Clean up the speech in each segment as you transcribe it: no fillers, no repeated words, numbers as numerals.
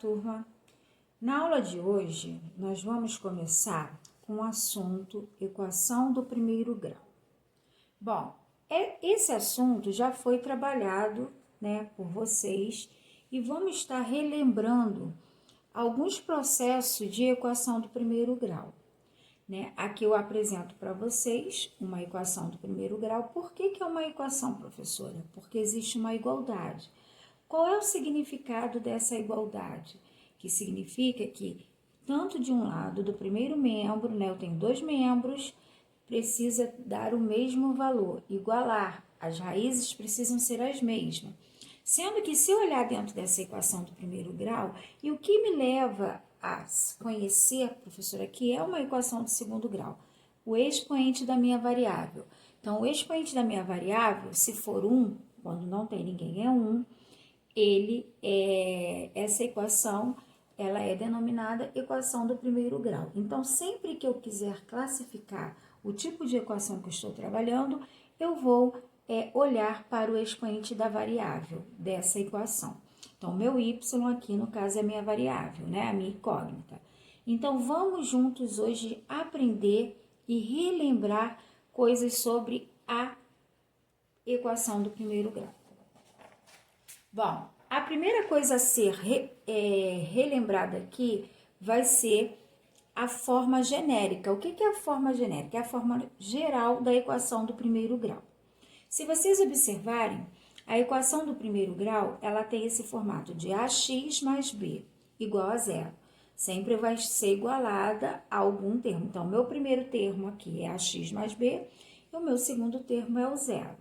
turma! Na aula de hoje, nós vamos começar com o assunto equação do primeiro grau. Bom, esse assunto já foi trabalhado, por vocês e vamos estar relembrando alguns processos de equação do primeiro grau. Aqui eu apresento para vocês uma equação do primeiro grau. Por que é uma equação, professora? Porque existe uma igualdade. Qual é o significado dessa igualdade? Que significa que tanto de um lado do primeiro membro, eu tenho dois membros, precisa dar o mesmo valor, igualar. As raízes precisam ser as mesmas. Sendo que se eu olhar dentro dessa equação do primeiro grau, e o que me leva a conhecer, professora, que é uma equação de segundo grau, o expoente da minha variável. Então, o expoente da minha variável, se for 1, quando não tem ninguém é 1, essa equação, ela é denominada equação do primeiro grau. Então, sempre que eu quiser classificar o tipo de equação que eu estou trabalhando, eu vou olhar para o expoente da variável dessa equação. Então, meu y aqui, no caso, é a minha variável, a minha incógnita. Então, vamos juntos hoje aprender e relembrar coisas sobre a equação do primeiro grau. Bom, a primeira coisa a ser relembrada aqui vai ser a forma genérica. O que é a forma genérica? É a forma geral da equação do primeiro grau. Se vocês observarem, a equação do primeiro grau, ela tem esse formato de ax mais b igual a zero. Sempre vai ser igualada a algum termo. Então, meu primeiro termo aqui é ax mais b e o meu segundo termo é o zero.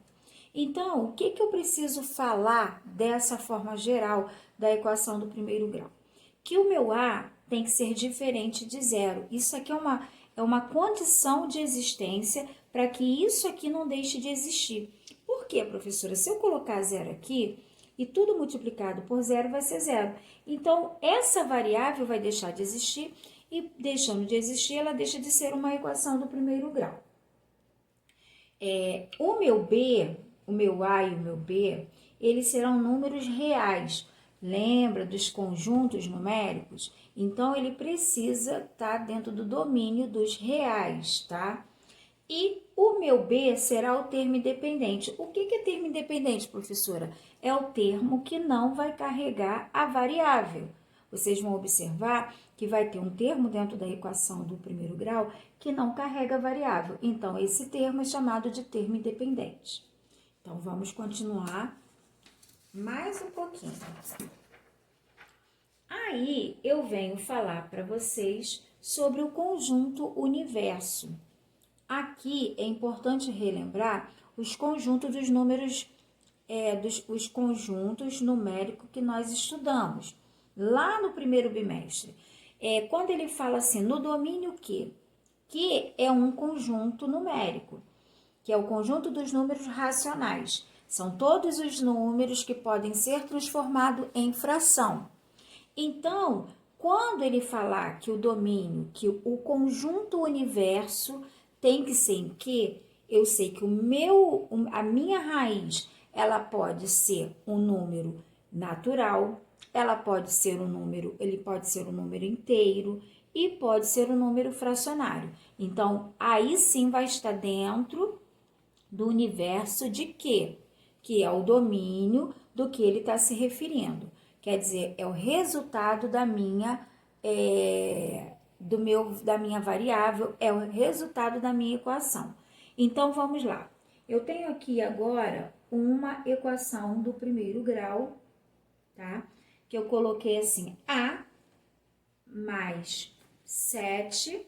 Então, o que eu preciso falar dessa forma geral da equação do primeiro grau? Que o meu A tem que ser diferente de zero. Isso aqui é uma condição de existência para que isso aqui não deixe de existir. Por quê, professora? Se eu colocar zero aqui e tudo multiplicado por zero vai ser zero. Então, essa variável vai deixar de existir e, deixando de existir, ela deixa de ser uma equação do primeiro grau. O meu B, o meu A e o meu B, eles serão números reais. Lembra dos conjuntos numéricos? Então, ele precisa estar dentro do domínio dos reais, tá? E o meu B será o termo independente. O que é termo independente, professora? É o termo que não vai carregar a variável. Vocês vão observar que vai ter um termo dentro da equação do primeiro grau que não carrega a variável. Então, esse termo é chamado de termo independente. Então, vamos continuar mais um pouquinho. Aí, eu venho falar para vocês sobre o conjunto universo. Aqui é importante relembrar os conjuntos dos números, os conjuntos numéricos que nós estudamos lá no primeiro bimestre. Quando ele fala assim, no domínio que é um conjunto numérico, que é o conjunto dos números racionais. São todos os números que podem ser transformados em fração. Então, quando ele falar que o domínio, que o conjunto universo tem que ser em que, eu sei que a minha raiz, ela pode ser um número natural, ela pode ser ele pode ser um número inteiro e pode ser um número fracionário. Então, aí sim vai estar dentro do universo de quê? Que é o domínio do que ele está se referindo. Quer dizer, é o resultado da minha variável, é o resultado da minha equação. Então, vamos lá. Eu tenho aqui agora uma equação do primeiro grau, tá? Que eu coloquei assim, A mais 7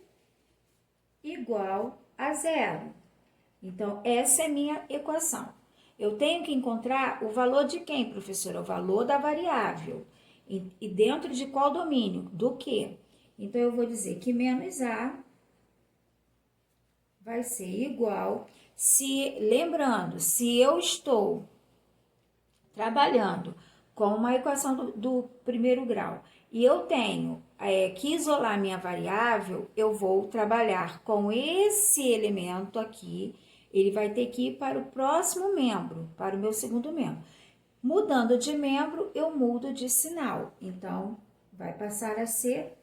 igual a zero. Então, essa é minha equação. Eu tenho que encontrar o valor de quem, professora? O valor da variável. E dentro de qual domínio? Do quê? Então, eu vou dizer que menos A vai ser igual. Lembrando, se eu estou trabalhando com uma equação do primeiro grau e eu tenho que isolar minha variável, eu vou trabalhar com esse elemento aqui. Ele vai ter que ir para o próximo membro, para o meu segundo membro. Mudando de membro, eu mudo de sinal. Então, vai passar a ser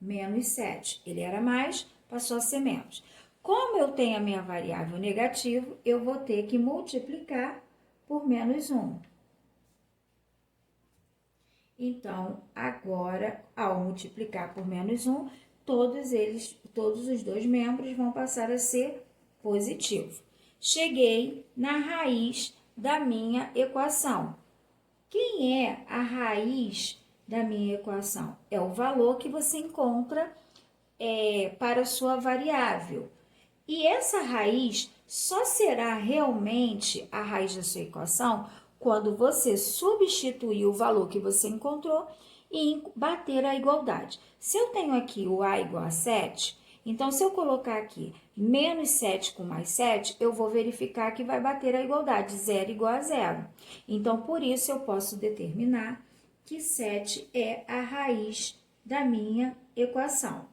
menos 7. Ele era mais, passou a ser menos. Como eu tenho a minha variável negativo, eu vou ter que multiplicar por menos 1. Então, agora, ao multiplicar por menos 1, todos os dois membros vão passar a ser positivo. Cheguei na raiz da minha equação. Quem é a raiz da minha equação? É o valor que você encontra para a sua variável. E essa raiz só será realmente a raiz da sua equação quando você substituir o valor que você encontrou e bater a igualdade. Se eu tenho aqui o A igual a 7, então se eu colocar aqui menos 7 com mais 7, eu vou verificar que vai bater a igualdade, 0 igual a 0. Então, por isso, eu posso determinar que 7 é a raiz da minha equação.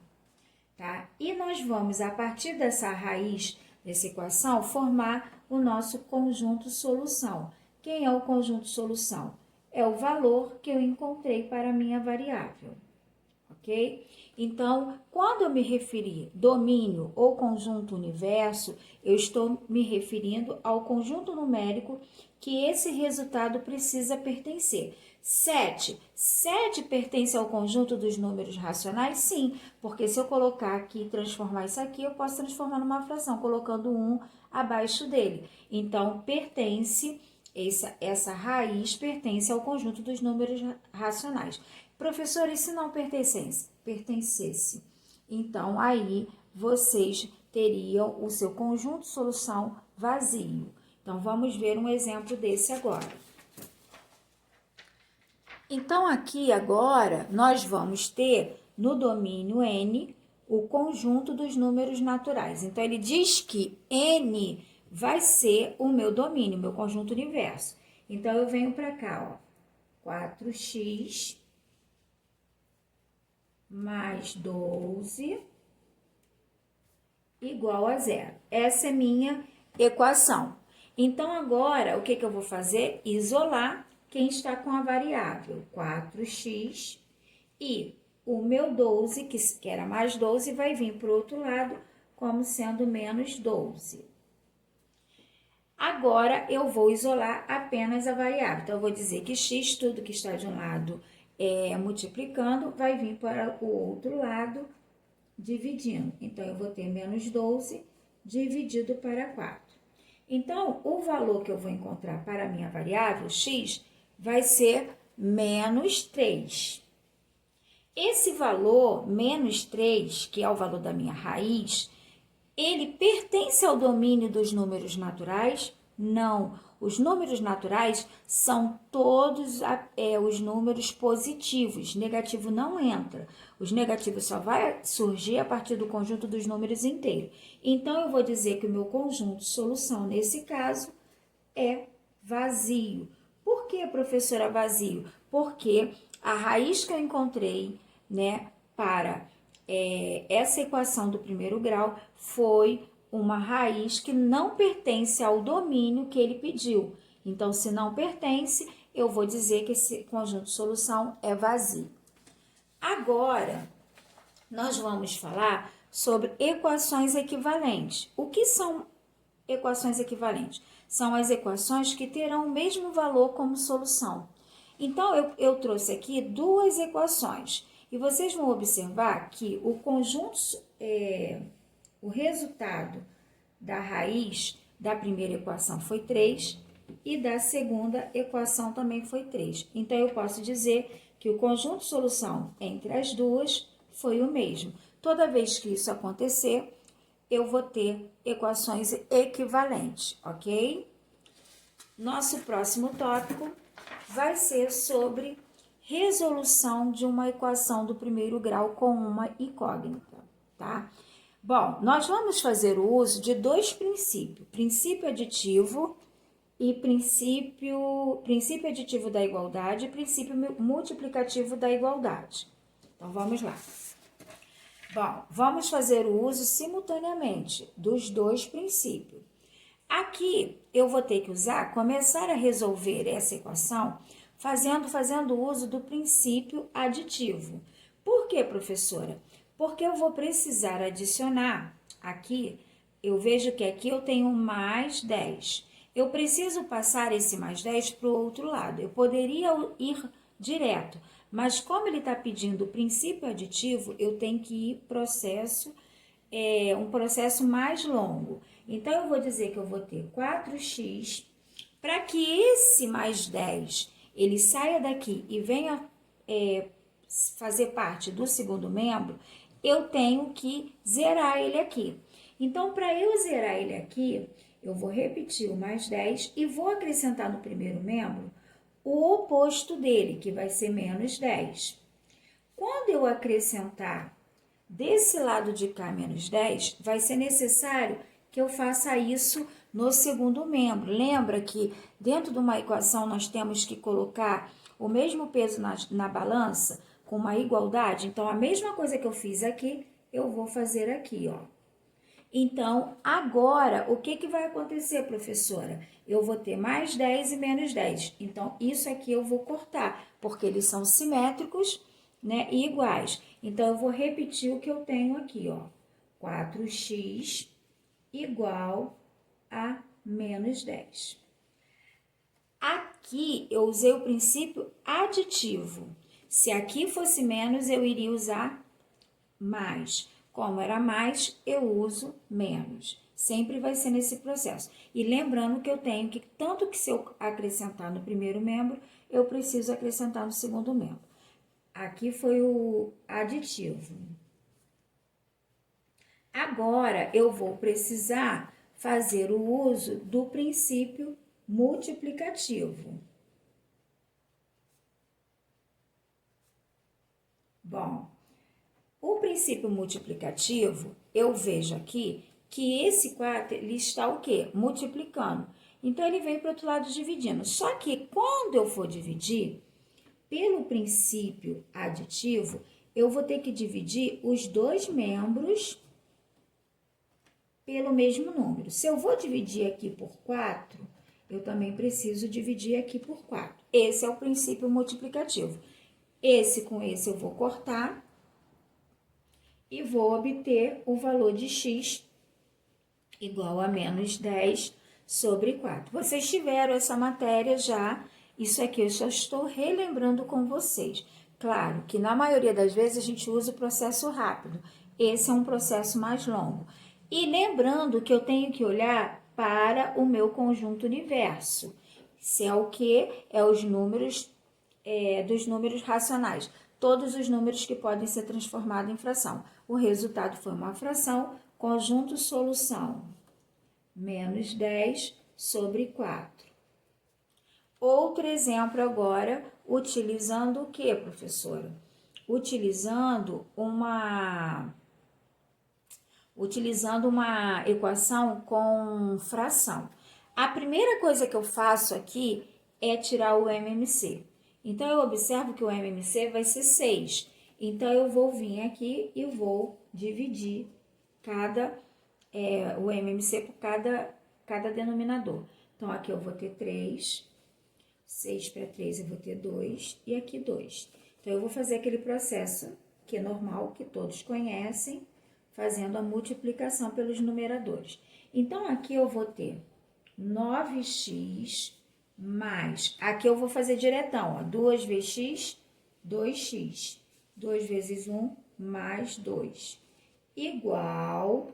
Tá? E nós vamos, a partir dessa raiz dessa equação, formar o nosso conjunto solução. Quem é o conjunto solução? É o valor que eu encontrei para a minha variável, ok? Então, quando eu me referir domínio ou conjunto universo, eu estou me referindo ao conjunto numérico que esse resultado precisa pertencer. 7 pertence ao conjunto dos números racionais? Sim, porque se eu colocar aqui e transformar isso aqui, eu posso transformar numa fração, colocando 1 abaixo dele. Então, pertence, essa raiz pertence ao conjunto dos números racionais. Professor, e se não pertencesse? Então, aí vocês teriam o seu conjunto solução vazio. Então, vamos ver um exemplo desse agora. Então, aqui agora, nós vamos ter no domínio N o conjunto dos números naturais. Então, ele diz que N vai ser o meu domínio, o meu conjunto universo. Então, eu venho para cá, ó, 4x mais 12 igual a 0. Essa é minha equação. Então, agora, o que eu vou fazer? Isolar quem está com a variável 4x e o meu 12, que era mais 12, vai vir para o outro lado como sendo menos 12. Agora, eu vou isolar apenas a variável. Então, eu vou dizer que x, tudo que está de um lado multiplicando, vai vir para o outro lado dividindo. Então, eu vou ter menos 12 dividido para 4. Então, o valor que eu vou encontrar para a minha variável x vai ser menos 3. Esse valor, menos 3, que é o valor da minha raiz, ele pertence ao domínio dos números naturais? Não. Os números naturais são todos os números positivos. Negativo não entra. Os negativos só vai surgir a partir do conjunto dos números inteiros. Então, eu vou dizer que o meu conjunto solução, nesse caso, é vazio. Por que, professora, vazio? Porque a raiz que eu encontrei, né, para essa equação do primeiro grau foi uma raiz que não pertence ao domínio que ele pediu. Então, se não pertence, eu vou dizer que esse conjunto de solução é vazio. Agora, nós vamos falar sobre equações equivalentes. O que são equações equivalentes? São as equações que terão o mesmo valor como solução. Então, eu trouxe aqui duas equações. E vocês vão observar que o conjunto, o resultado da raiz da primeira equação foi 3 e da segunda equação também foi 3. Então, eu posso dizer que o conjunto de solução entre as duas foi o mesmo. Toda vez que isso acontecer, eu vou ter equações equivalentes, ok? Nosso próximo tópico vai ser sobre resolução de uma equação do primeiro grau com uma incógnita, tá? Bom, nós vamos fazer o uso de dois princípios, princípio aditivo e princípio aditivo da igualdade e princípio multiplicativo da igualdade. Então, vamos lá. Bom, vamos fazer o uso simultaneamente dos dois princípios. Aqui, eu vou ter que começar a resolver essa equação fazendo uso do princípio aditivo. Por quê, professora? Porque eu vou precisar adicionar aqui, eu vejo que aqui eu tenho mais 10. Eu preciso passar esse mais 10 para o outro lado. Eu poderia ir direto, mas como ele está pedindo o princípio aditivo, eu tenho que ir um processo mais longo. Então, eu vou dizer que eu vou ter 4x, para que esse mais 10 ele saia daqui e venha fazer parte do segundo membro, eu tenho que zerar ele aqui. Então, para eu zerar ele aqui, eu vou repetir o mais 10 e vou acrescentar no primeiro membro o oposto dele, que vai ser menos 10. Quando eu acrescentar desse lado de cá menos 10, vai ser necessário que eu faça isso no segundo membro. Lembra que dentro de uma equação nós temos que colocar o mesmo peso na balança com uma igualdade? Então, a mesma coisa que eu fiz aqui, eu vou fazer aqui, ó. Então, agora, o que vai acontecer, professora? Eu vou ter mais 10 e menos 10. Então, isso aqui eu vou cortar, porque eles são simétricos, né, e iguais. Então, eu vou repetir o que eu tenho aqui, ó. 4x igual a menos 10. Aqui, eu usei o princípio aditivo. Se aqui fosse menos, eu iria usar mais. Como era mais, eu uso menos. Sempre vai ser nesse processo. E lembrando que eu tenho que, tanto que se eu acrescentar no primeiro membro, eu preciso acrescentar no segundo membro. Aqui foi o aditivo. Agora, eu vou precisar fazer o uso do princípio multiplicativo. Bom, o princípio multiplicativo, eu vejo aqui que esse 4, ele está o quê? Multiplicando. Então, ele vem para o outro lado dividindo. Só que quando eu for dividir, pelo princípio aditivo, eu vou ter que dividir os dois membros pelo mesmo número. Se eu vou dividir aqui por 4, eu também preciso dividir aqui por 4. Esse é o princípio multiplicativo. Esse com esse eu vou cortar e vou obter o valor de x igual a menos 10 sobre 4. Vocês tiveram essa matéria já, isso aqui eu só estou relembrando com vocês. Claro que na maioria das vezes a gente usa o processo rápido, esse é um processo mais longo. E lembrando que eu tenho que olhar para o meu conjunto universo. Se é o que? É os números, dos números racionais. Todos os números que podem ser transformados em fração. O resultado foi uma fração, conjunto solução, menos 10 sobre 4. Outro exemplo agora, utilizando o que, professora? Utilizando uma equação com fração. A primeira coisa que eu faço aqui é tirar o MMC. Então, eu observo que o MMC vai ser 6. Então, eu vou vir aqui e vou dividir o MMC por cada denominador. Então, aqui eu vou ter 3, 6 para 3 eu vou ter 2 e aqui 2. Então, eu vou fazer aquele processo que é normal, que todos conhecem, fazendo a multiplicação pelos numeradores. Então, aqui eu vou ter 9x mais, aqui eu vou fazer diretão, ó, 2 vezes x, 2x, 2 vezes 1 mais 2, igual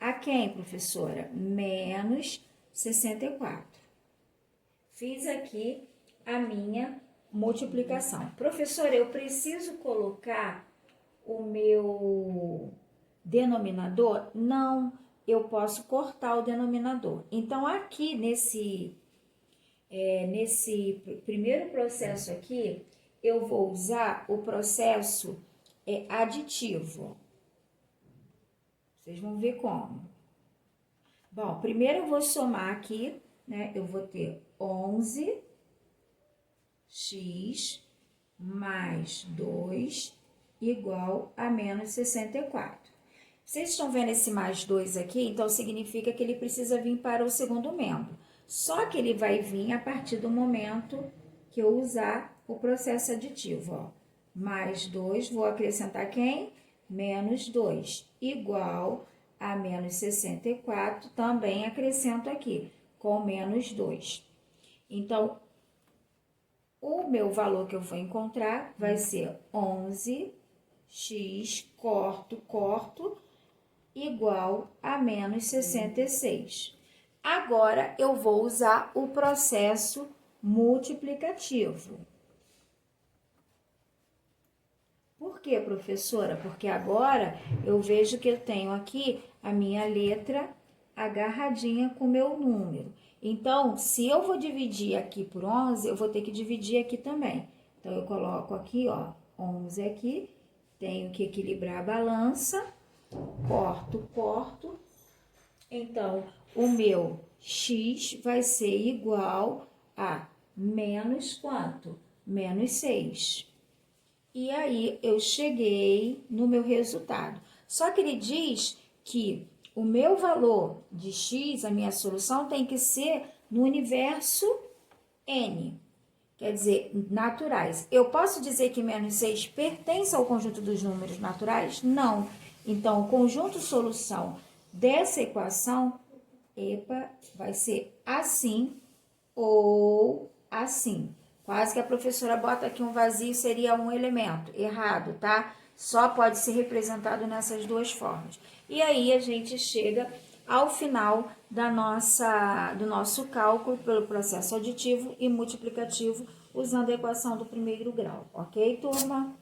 a quem, professora? Menos 64. Fiz aqui a minha multiplicação. Professora, eu preciso colocar o meu denominador? Não, eu posso cortar o denominador. Então, aqui nesse primeiro processo aqui, eu vou usar o processo aditivo. Vocês vão ver como. Bom, primeiro eu vou somar aqui, né? Eu vou ter 11x mais 2 igual a menos 64. Vocês estão vendo esse mais 2 aqui? Então, significa que ele precisa vir para o segundo membro. Só que ele vai vir a partir do momento que eu usar o processo aditivo, ó. Mais 2, vou acrescentar quem? Menos 2, igual a menos 64, também acrescento aqui, com menos 2. Então, o meu valor que eu vou encontrar vai ser 11x, corto, igual a menos 66. Agora, eu vou usar o processo multiplicativo. Por quê, professora? Porque agora eu vejo que eu tenho aqui a minha letra agarradinha com o meu número. Então, se eu vou dividir aqui por 11, eu vou ter que dividir aqui também. Então, eu coloco aqui, ó, 11 aqui, tenho que equilibrar a balança, corto. Então, o meu x vai ser igual a menos quanto? Menos 6. E aí, eu cheguei no meu resultado. Só que ele diz que o meu valor de x, a minha solução, tem que ser no universo n. Quer dizer, naturais. Eu posso dizer que menos 6 pertence ao conjunto dos números naturais? Não. Então, o conjunto solução dessa equação, vai ser assim ou assim. Quase que a professora bota aqui um vazio, seria um elemento. Errado, tá? Só pode ser representado nessas duas formas. E aí, a gente chega ao final do nosso cálculo pelo processo aditivo e multiplicativo, usando a equação do primeiro grau. Ok, turma?